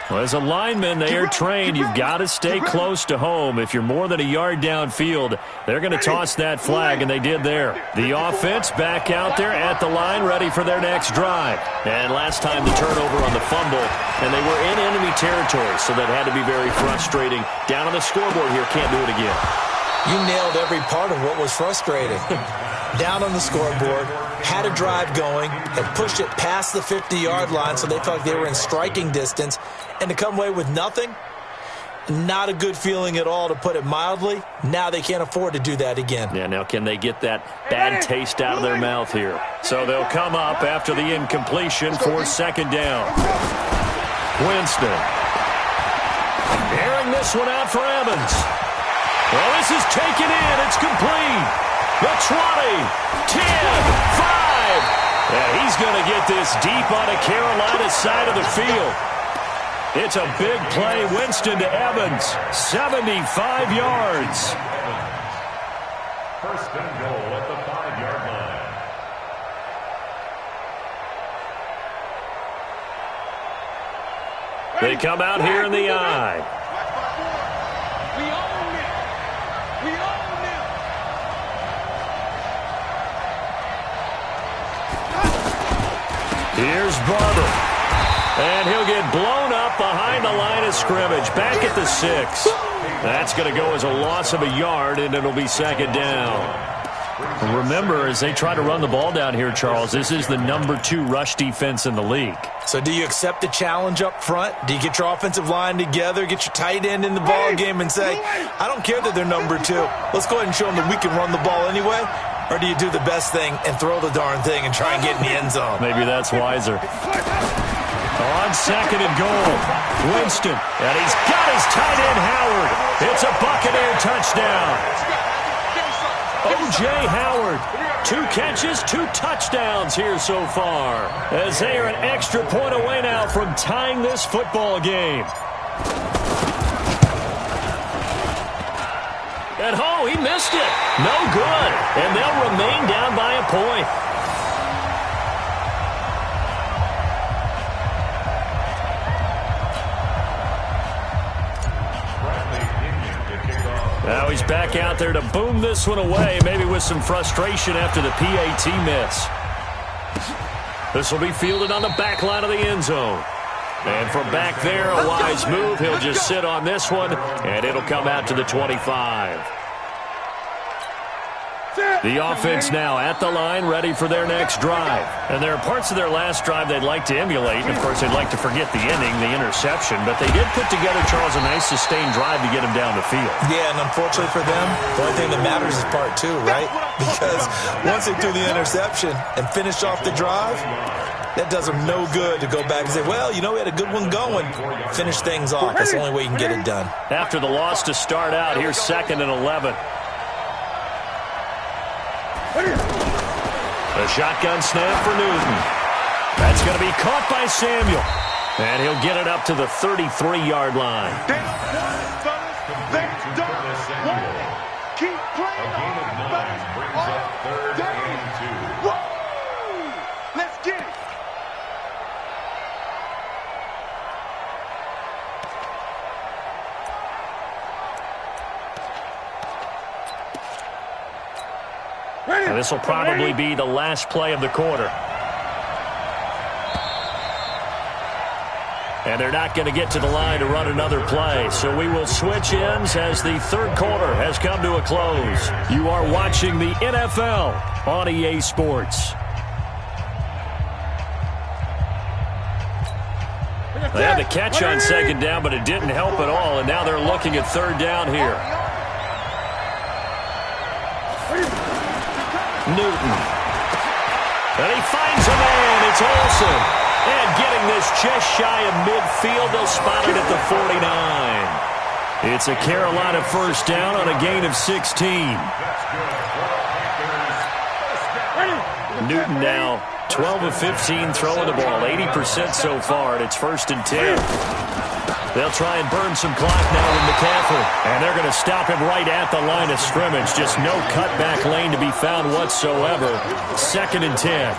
S1: Well, as a lineman, they are trained. You've got to stay close to home. If you're more than a yard downfield, they're going to toss that flag, and they did there. The offense back out there at the line, ready for their next drive. And last time the turnover on the fumble, and they were in enemy territory, so that had to be very frustrating. Down on the scoreboard here, can't do it again.
S3: You nailed every part of what was frustrating. Down on the scoreboard, had a drive going, had pushed it past the 50-yard line so they felt like they were in striking distance, and to come away with nothing, not a good feeling at all, to put it mildly. Now they can't afford to do that again.
S1: Yeah, now can they get that bad taste out of their mouth here? So they'll come up after the incompletion for second down. Winston. Airing this one out for Evans. Well, this is taken in. It's complete. The 20, 10, 5. Yeah, he's going to get this deep on the Carolina side of the field. It's a big play. Winston to Evans. 75 yards.
S4: First and goal at the 5-yard line.
S1: They come out here in the eye.
S2: We own them. We own them.
S1: Here's Barber. And he'll get blown up behind the line of scrimmage. Back at the 6. That's going to go as a loss of a yard, and it'll be second down. Remember, as they try to run the ball down here, Charles, this is the number 2 rush defense in the league.
S3: So do you accept the challenge up front? Do you get your offensive line together, get your tight end in the ball game and say, I don't care that they're number 2. Let's go ahead and show them that we can run the ball anyway? Or do you do the best thing and throw the darn thing and try and get in the end zone?
S1: Maybe that's wiser. On second and goal, Winston. And he's got his tight end, Howard. It's a Buccaneer touchdown. O.J. Howard, 2 catches, 2 touchdowns here so far, as they are an extra point away now from tying this football game. And oh, he missed it. No good. And they'll remain down by a point. Now he's back out there to boom this one away, maybe with some frustration after the PAT miss. This will be fielded on the back line of the end zone. And from back there, a wise move. He'll just sit on this one, and it'll come out to the 25. The offense now at the line, ready for their next drive. And there are parts of their last drive they'd like to emulate. And, of course, they'd like to forget the ending, the interception. But they did put together, Charles, a nice sustained drive to get them down the field.
S3: Yeah, and unfortunately for them, the only thing that matters is part 2, right? Because once they threw the interception and finished off the drive, that does them no good to go back and say, well, you know, we had a good one going. Finish things off. That's the only way you can get it done.
S1: After the loss to start out, here's 2nd and 11. The shotgun snap for Newton. That's going to be caught by Samuel. And he'll get it up to the 33-yard line.
S2: They're done, fellas. They're done. Keep playing on.
S4: Brings up 3rd and 2.
S2: Woo! Let's get it.
S1: This will probably be the last play of the quarter. And they're not going to get to the line to run another play. So we will switch ends as the 3rd quarter has come to a close. You are watching the NFL on EA Sports. They had the catch on 2nd down, but it didn't help at all. And now they're looking at 3rd down here. Newton. And he finds a man. It's Olsen. And getting this just shy of midfield, they'll spot it at the 49. It's a Carolina first down on a gain of 16. Newton now 12 of 15 throwing the ball, 80% so far, and it's 1st and 10. They'll try and burn some clock now with McCaffrey. And they're going to stop him right at the line of scrimmage. Just no cutback lane to be found whatsoever. 2nd and 10.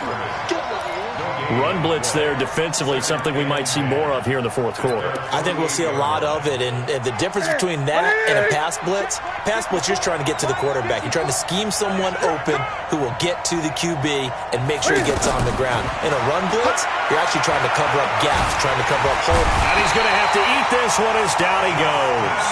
S1: run blitz there defensively, something we might see more of here in the fourth quarter.
S3: I think we'll see a lot of it, and the difference between that and a pass blitz, you're just trying to get to the quarterback. You're trying to scheme someone open who will get to the QB and make sure he gets on the ground. In a run blitz, you're actually trying to cover up gaps, trying to cover up holes.
S1: And he's going to have to eat this one as down he goes.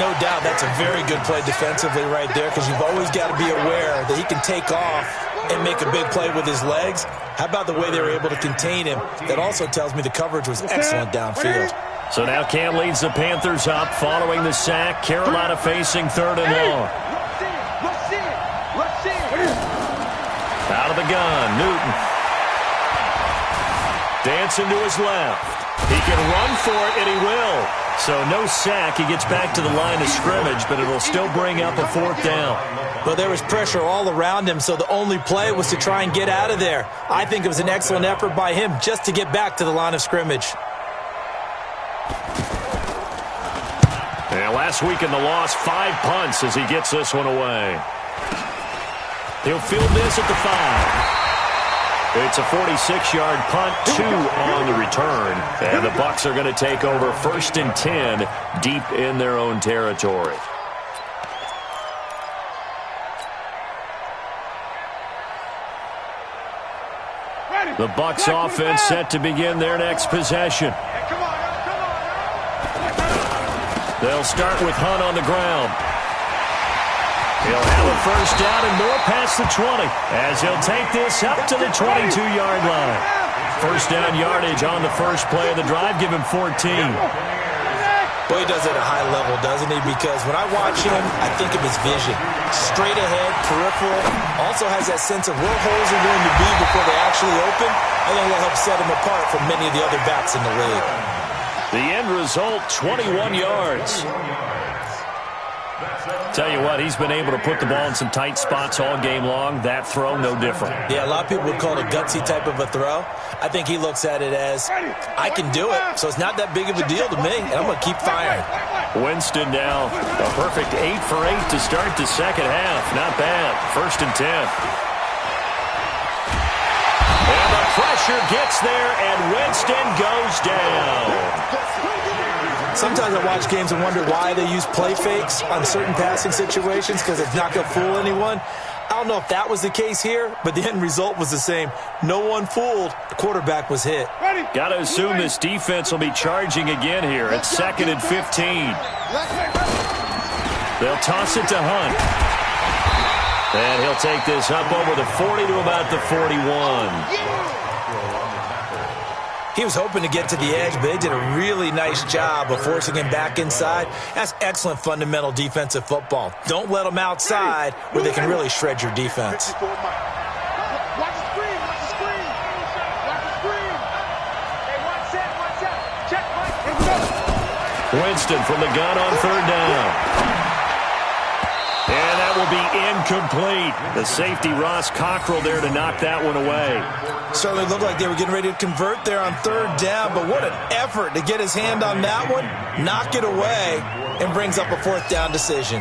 S3: No doubt that's a very good play defensively right there, because you've always got to be aware that he can take off and make a big play with his legs. How about the way they were able to contain him? That also tells me the coverage was excellent downfield.
S1: So now Cam leads the Panthers up following the sack. Carolina facing 3rd and long. Out of the gun, Newton. Dancing to his left. He can run for it, and he will. So no sack. He gets back to the line of scrimmage, but it'll still bring up a 4th down.
S3: Well, there was pressure all around him, so the only play was to try and get out of there. I think it was an excellent effort by him just to get back to the line of scrimmage.
S1: And last week in the loss, 5 punts as he gets this one away. He'll field this at the 5. It's a 46-yard punt, 2 on the return. And the Bucs are going to take over 1st and 10 deep in their own territory. The Bucs offense set to begin their next possession. They'll start with Hunt on the ground. He'll have a 1st down and more past the 20 as he'll take this up to the 22-yard line. 1st down yardage on the first play of the drive. Give him 14.
S3: Boy, he does it at a high level, doesn't he? Because when I watch him, I think of his vision. Straight ahead, peripheral. Also has that sense of where holes are going to be before they actually open. I think that'll help set him apart from many of the other backs in the league.
S1: The end result, 21 yards. Tell you what, he's been able to put the ball in some tight spots all game long. That throw, no different.
S3: Yeah, a lot of people would call it a gutsy type of a throw. I think he looks at it as, I can do it, so it's not that big of a deal to me, and I'm going to keep firing.
S1: Winston now, a perfect 8 for 8 to start the second half. Not bad. 1st and 10. And the pressure gets there, and Winston goes down.
S3: Sometimes I watch games and wonder why they use play fakes on certain passing situations, because it's not going to fool anyone. I don't know if that was the case here, but the end result was the same. No one fooled. The quarterback was hit.
S1: Got to assume this defense will be charging again here. It's 2nd and 15. They'll toss it to Hunt. And he'll take this up over the 40 to about the 41.
S3: He was hoping to get to the edge, but they did a really nice job of forcing him back inside. That's excellent fundamental defensive football. Don't let them outside where they can really shred your defense.
S2: Watch the screen, watch the screen. Watch the screen. Hey, watch out. Check, Mike.
S1: Winston from the gun on 3rd down. And that will be incomplete. The safety, Ross Cockrell, there to knock that one away.
S3: Certainly looked like they were getting ready to convert there on 3rd down, but what an effort to get his hand on that one, knock it away, and brings up a 4th down decision.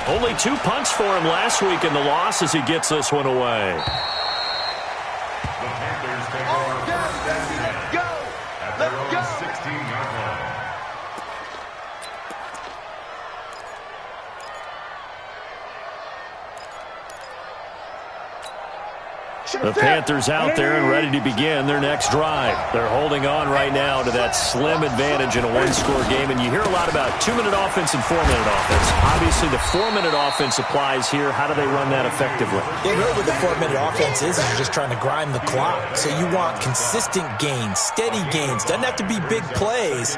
S1: Only 2 punts for him last week in the loss as he gets this one away.
S4: The Panthers take over 1st and 10 at their own 16-yard line.
S1: The Panthers out there and ready to begin their next drive. They're holding on right now to that slim advantage in a 1-score game. And you hear a lot about 2-minute offense and 4-minute offense. Obviously, the 4-minute offense applies here. How do they run that effectively?
S3: Yeah, really what the 4-minute offense is you're just trying to grind the clock. So you want consistent gains, steady gains. Doesn't have to be big plays,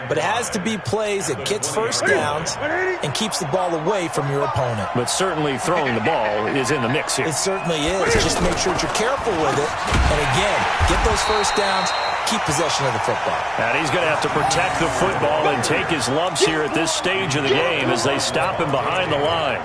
S3: but it has to be plays that gets 1st downs and keeps the ball away from your opponent.
S1: But certainly throwing the ball is in the mix here.
S3: It certainly is. Just make sure you're careful with it. And again, get those 1st downs, keep possession of the football.
S1: And he's going to have to protect the football and take his lumps here at this stage of the game as they stop him behind the line.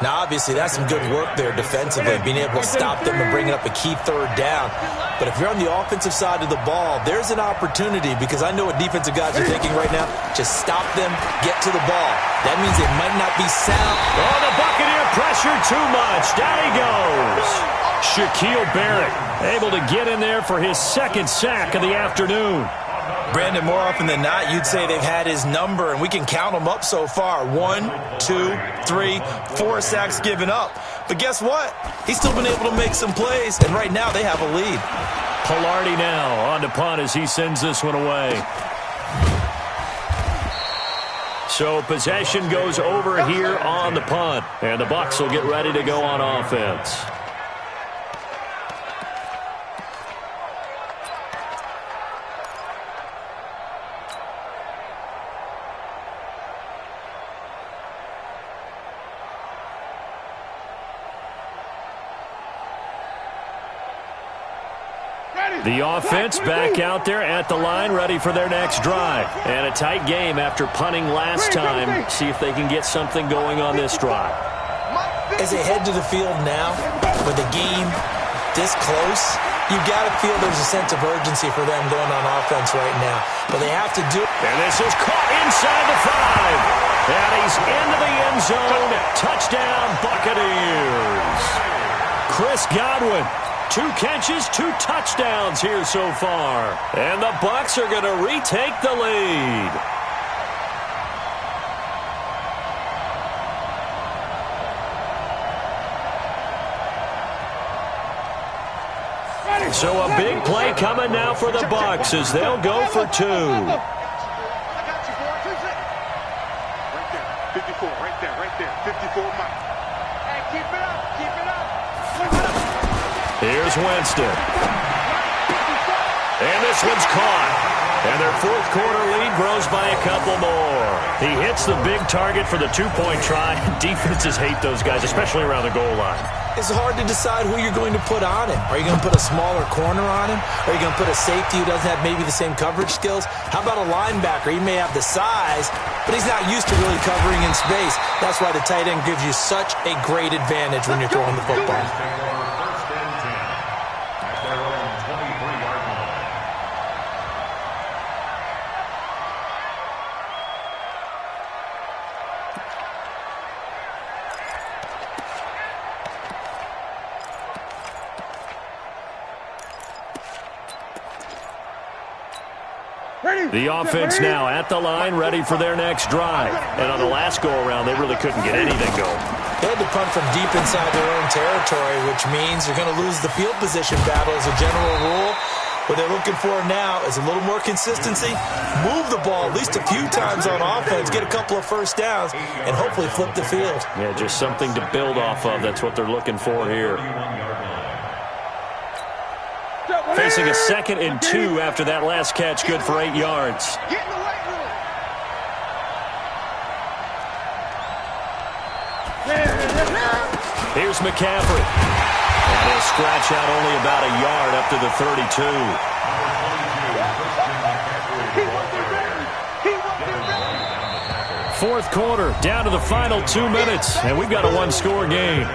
S3: Now, obviously, that's some good work there defensively, being able to stop them and bring up a key third down. But if you're on the offensive side of the ball, there's an opportunity, because I know what defensive guys are thinking right now. Just stop them, get to the ball. That means they might not be sound.
S1: Oh, the Buccaneer pressure too much. Down he goes. Shaquille Barrett able to get in there for his second sack of the afternoon.
S3: Brandon, more often than not, you'd say they've had his number, and we can count them up so far. 1, 2, 3, 4 sacks given up. But guess what? He's still been able to make some plays, and right now they have a lead.
S1: Palardy now on to punt as he sends this one away. So possession goes over here on the punt, and the Bucs will get ready to go on offense. The offense back out there at the line, ready for their next drive. And a tight game after punting last time. See if they can get something going on this drive.
S3: As they head to the field now, with the game this close, you've got to feel there's a sense of urgency for them going on offense right now. But they have to do it.
S1: And this is caught inside the 5. And he's into the end zone. Touchdown, Buccaneers. Chris Godwin. 2 catches, 2 touchdowns here so far. And the Bucs are going to retake the lead. So a big play coming now for the Bucs as they'll go for 2.
S2: I got you, boy. Who's it? Right there. 54, right there. 54, Mike. Hey, keep it up. Keep it up. Keep it up.
S1: Here's Winston. And this one's caught. And their fourth quarter lead grows by a couple more. He hits the big target for the 2-point try. Defenses hate those guys, especially around the goal line.
S3: It's hard to decide who you're going to put on him. Are you going to put a smaller corner on him? Are you going to put a safety who doesn't have maybe the same coverage skills? How about a linebacker? He may have the size, but he's not used to really covering in space. That's why the tight end gives you such a great advantage when you're throwing the football.
S1: The offense now at the line, ready for their next drive. And on the last go-around, they really couldn't get anything going.
S3: They had to punt from deep inside their own territory, which means you're going to lose the field position battle as a general rule. What they're looking for now is a little more consistency, move the ball at least a few times on offense, get a couple of first downs, and hopefully flip the field.
S1: Yeah, just something to build off of. That's what they're looking for here. Facing a 2nd and 2 after that last catch, good for 8 yards.
S2: Get in the weight room.
S1: Here's McCaffrey. And he'll scratch out only about a yard up to the 32. Fourth quarter, down to the final 2 minutes, and we've got a 1-score game.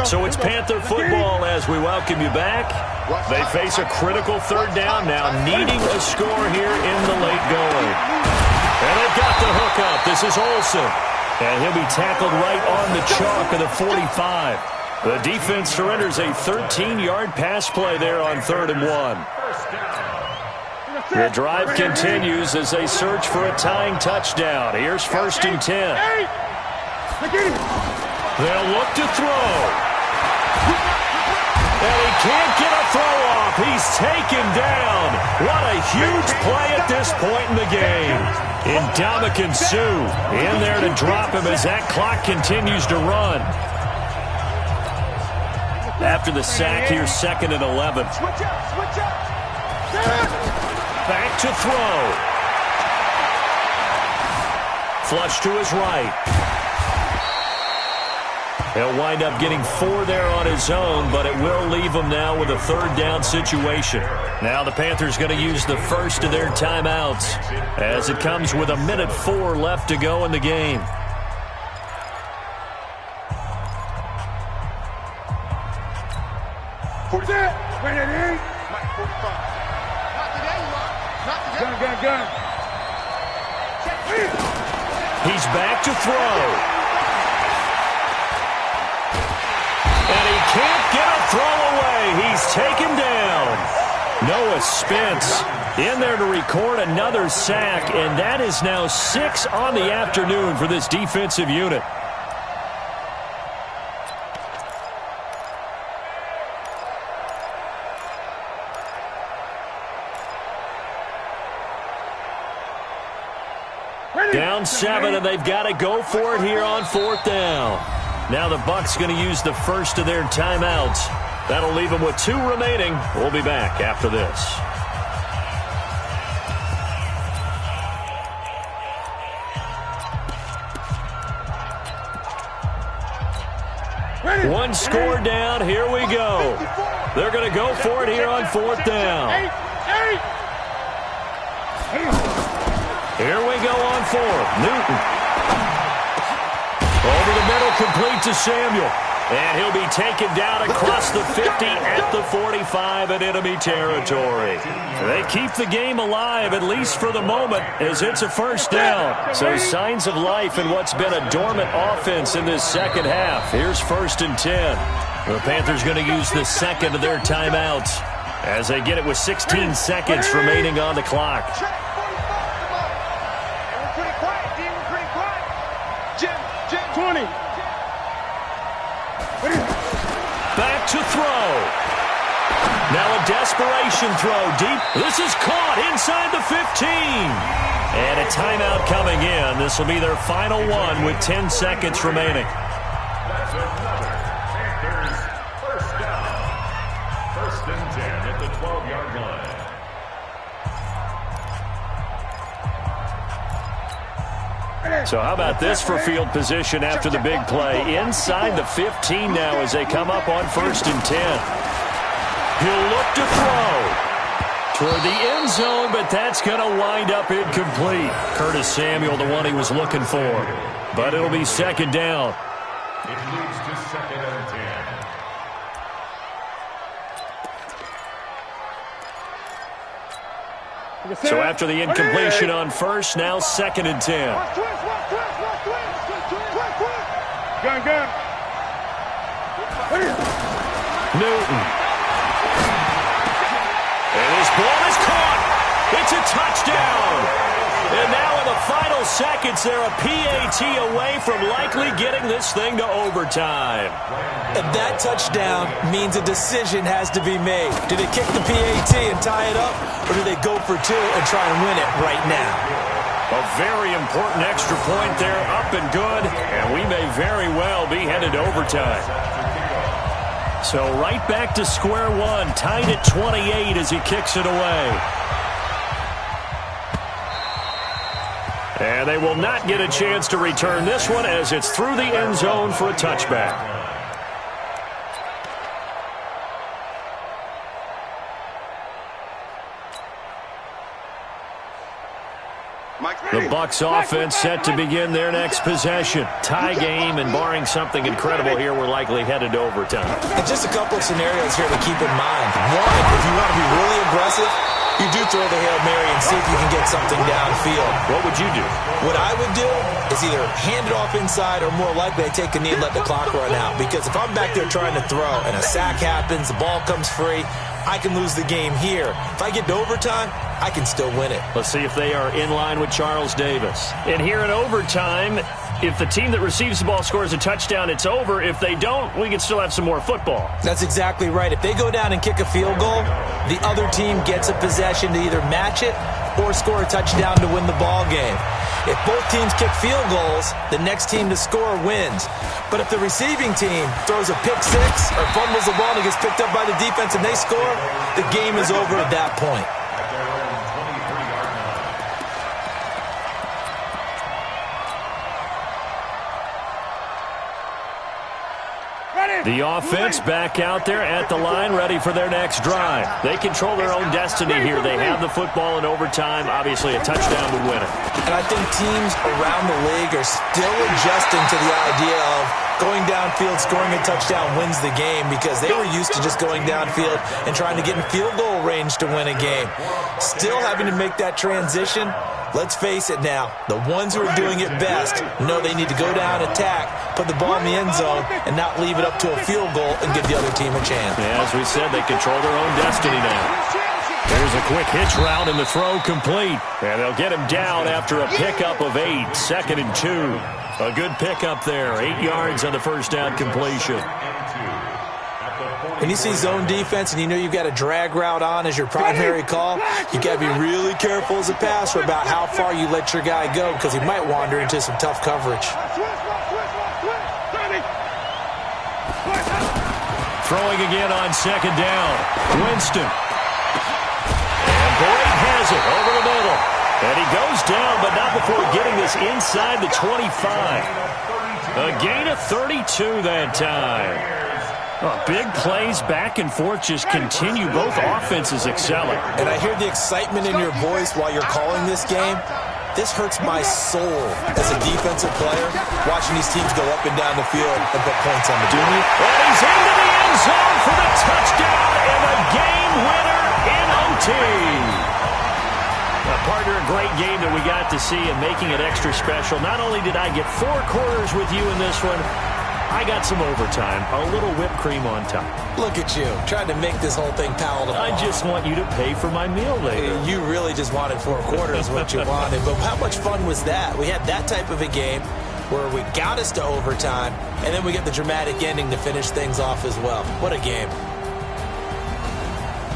S1: So it's Panther football as we welcome you back. They face a critical 3rd down now, needing a score here in the late going. And they've got the hook up. This is Olsen. And he'll be tackled right on the chalk of the 45. The defense surrenders a 13-yard pass play there on 3rd and 1. The drive continues as they search for a tying touchdown. Here's 1st and 10. They'll look to throw. And he can't get a throw off. He's taken down. What a huge play at this point in the game. Ndamukong Suh in there to drop him as that clock continues to run. After the sack, here's 2nd and 11.
S2: Switch up.
S1: Back to throw. Flush to his right. He'll wind up getting 4 there on his own, but it will leave him now with a 3rd down situation. Now the Panthers going to use the first of their timeouts as it comes with 1:04 left to go in the game. He's back to throw. And he can't get a throw away. He's taken down. Noah Spence in there to record another sack, and that is now 6 on the afternoon for this defensive unit. Down 7, and they've got to go for it here on 4th down. Now the Bucs going to use the first of their timeouts. That'll leave them with 2 remaining. We'll be back after this. One score down. Here we go. They're going to go for it here on 4th down. Here we go on 4th. Newton. Over the middle, complete to Samuel. And he'll be taken down across the 50 at the 45 in enemy territory. They keep the game alive, at least for the moment, as it's a 1st down. So signs of life in what's been a dormant offense in this second half. Here's 1st and 10. The Panthers going to use the second of their timeouts as they get it with 16 seconds remaining on the clock.
S2: 20.
S1: Back to throw. Now a desperation throw deep. This is caught inside the 15. And a timeout coming in. This will be their final one with 10 seconds remaining.
S4: That's another Panthers 1st down. 1st and 10 at the 12-yard line.
S1: So how about this for field position after the big play? Inside the 15 now as they come up on 1st and 10. He'll look to throw toward the end zone, but that's going to wind up incomplete. Curtis Samuel, the one he was looking for. But it'll be 2nd down.
S4: It leads to 2nd and 10.
S1: So after the incompletion on 1st, now 2nd and 10.
S2: Gun.
S1: Newton. And his ball is caught. It's a touchdown. And now in the final seconds, they're a PAT away from likely getting this thing to overtime.
S3: And that touchdown means a decision has to be made. Do they kick the PAT and tie it up, or do they go for 2 and try and win it right now?
S1: A very important extra point there, up and good, and we may very well be headed to overtime. So right back to square one, tied at 28 as he kicks it away. And they will not get a chance to return this one as it's through the end zone for a touchback. The Bucs offense set to begin their next possession. Tie game, and barring something incredible here, we're likely headed to overtime.
S3: And just a couple of scenarios here to keep in mind. One, if you want to be really aggressive, you do throw the Hail Mary and see if you can get something downfield.
S1: What would you do?
S3: What I would do is either hand it off inside or more likely I take a knee and let the clock run out. Because if I'm back there trying to throw and a sack happens, the ball comes free, I can lose the game here. If I get to overtime, I can still win it.
S1: Let's see if they are in line with Charles Davis. And here in overtime, if the team that receives the ball scores a touchdown, it's over. If they don't, we can still have some more football.
S3: That's exactly right. If they go down and kick a field goal, the other team gets a possession to either match it or score a touchdown to win the ball game. If both teams kick field goals, the next team to score wins. But if the receiving team throws a pick six or fumbles the ball and it gets picked up by the defense and they score, the game is over at that point.
S1: The offense back out there at the line, ready for their next drive. They control their own destiny here. They have the football in overtime. Obviously, a touchdown would win it.
S3: And I think teams around the league are still adjusting to the idea of going downfield, scoring a touchdown wins the game, because they were used to just going downfield and trying to get in field goal range to win a game. Still having to make that transition. Let's face it now, the ones who are doing it best know they need to go down, attack, put the ball in the end zone, and not leave it up to a field goal and give the other team a chance.
S1: Yeah, as we said, they control their own destiny now. There's a quick hitch route and the throw complete. And they'll get him down after a pickup of 8, 2nd and 2. A good pickup there, 8 yards on the first down completion.
S3: When you see zone defense and you know you've got a drag route on as your primary call, you got to be really careful as a passer about how far you let your guy go, because he might wander into some tough coverage.
S1: Throwing again on 2nd down. Winston. And Boyd has it over the middle. And he goes down, but not before getting this inside the 25. A gain of 32 that time. Big plays back and forth just continue. Both offenses excelling.
S3: And I hear the excitement in your voice while you're calling this game. This hurts my soul as a defensive player, watching these teams go up and down the field and put points on the board.
S1: And he's into the end zone for the touchdown and a game winner in OT. Partner, a great game that we got to see, and making it extra special. Not only did I get 4 quarters with you in this one, I got some overtime, a little whipped cream on top.
S3: Look at you, trying to make this whole thing palatable.
S1: I just want you to pay for my meal later.
S3: You really just wanted 4 quarters what you wanted, but how much fun was that? We had that type of a game where we got us to overtime, and then we get the dramatic ending to finish things off as well. What a game.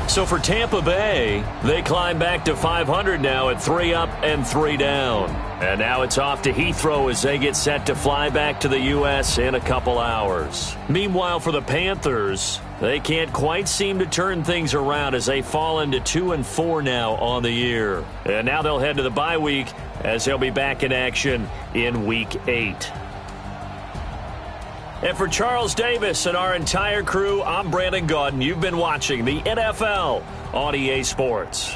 S1: So for Tampa Bay, they climb back to 500 now at 3 up and 3 down. And now it's off to Heathrow as they get set to fly back to the U.S. in a couple hours. Meanwhile, for the Panthers, they can't quite seem to turn things around as they fall into 2-4 now on the year. And now they'll head to the bye week as they'll be back in action in Week 8. And for Charles Davis and our entire crew, I'm Brandon Gaudin. You've been watching the NFL on EA Sports.